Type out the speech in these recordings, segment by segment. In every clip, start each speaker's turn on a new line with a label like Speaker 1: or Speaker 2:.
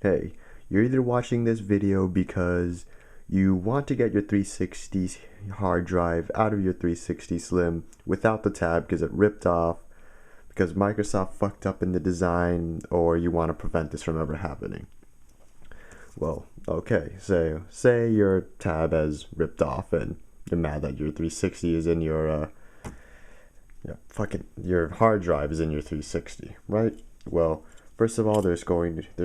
Speaker 1: Hey, you're either watching this video because you want to get your 360 hard drive out of your 360 Slim without the tab because it ripped off, because Microsoft fucked up in the design, or you want to prevent this from ever happening. Well, okay, so say your tab has ripped off and you're mad that your 360 is in your your hard drive is in your 360, right? Well, first of all, there's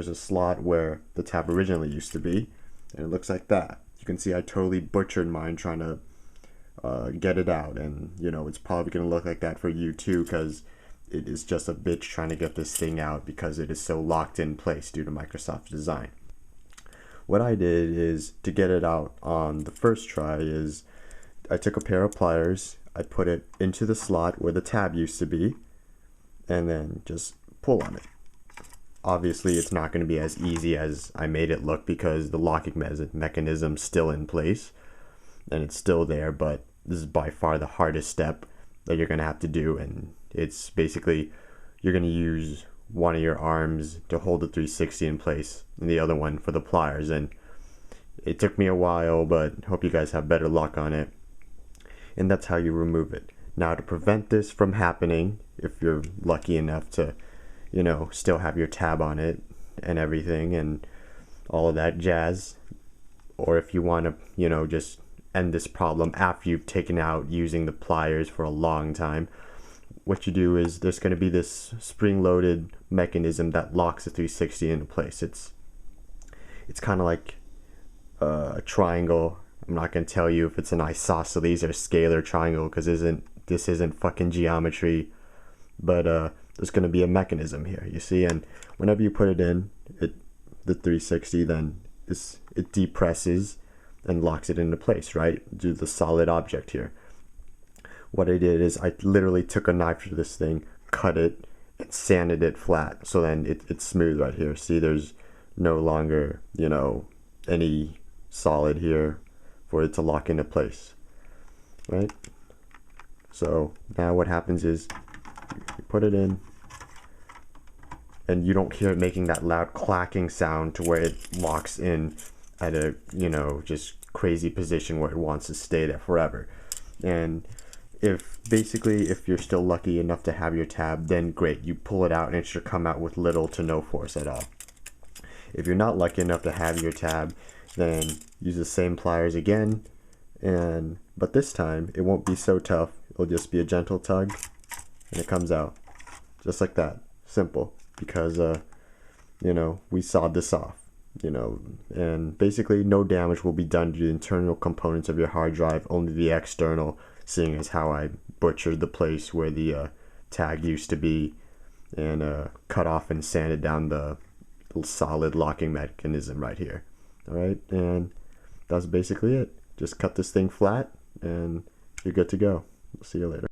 Speaker 1: a slot where the tab originally used to be, and it looks like that. You can see I totally butchered mine trying to get it out, and it's probably gonna look like that for you too, because it is just a bitch trying to get this thing out because it is so locked in place due to Microsoft's design. What I did is, to get it out on the first try, is I took a pair of pliers, I put it into the slot where the tab used to be, and then just pull on it. Obviously, it's not going to be as easy as I made it look because the locking mechanism's still in place, and it's still there, but this is by far the hardest step that you're going to have to do, and it's basically, you're going to use one of your arms to hold the 360 in place and the other one for the pliers, and it took me a while, but hope you guys have better luck on it. And that's how you remove it. Now, to prevent this from happening, if you're lucky enough to still have your tab on it and everything and all of that jazz, or if you want to just end this problem after you've taken out using the pliers for a long time, what you do is, there's going to be this spring-loaded mechanism that locks the 360 into place. It's kind of like a triangle. I'm not going to tell you if it's an isosceles or scalar triangle, because this isn't fucking geometry, but there's going to be a mechanism here, you see, and whenever you put it in the 360, then it depresses and locks it into place, right, due to the solid object here. What I did is, I literally took a knife to this thing, cut it, and sanded it flat, so then it's smooth right here. See, there's no longer any solid here for it to lock into place, right? So now what happens is, you put it in, and you don't hear it making that loud clacking sound to where it locks in at a just crazy position where it wants to stay there forever. And if you're still lucky enough to have your tab, then great, you pull it out and it should come out with little to no force at all. If you're not lucky enough to have your tab, then use the same pliers again, but this time it won't be so tough. It'll just be a gentle tug and it comes out just like that. Simple, because we sawed this off, and basically no damage will be done to the internal components of your hard drive, only the external, seeing as how I butchered the place where the tag used to be, and cut off and sanded down the solid locking mechanism right here. Alright, and that's basically it. Just cut this thing flat and you're good to go. We'll see you later.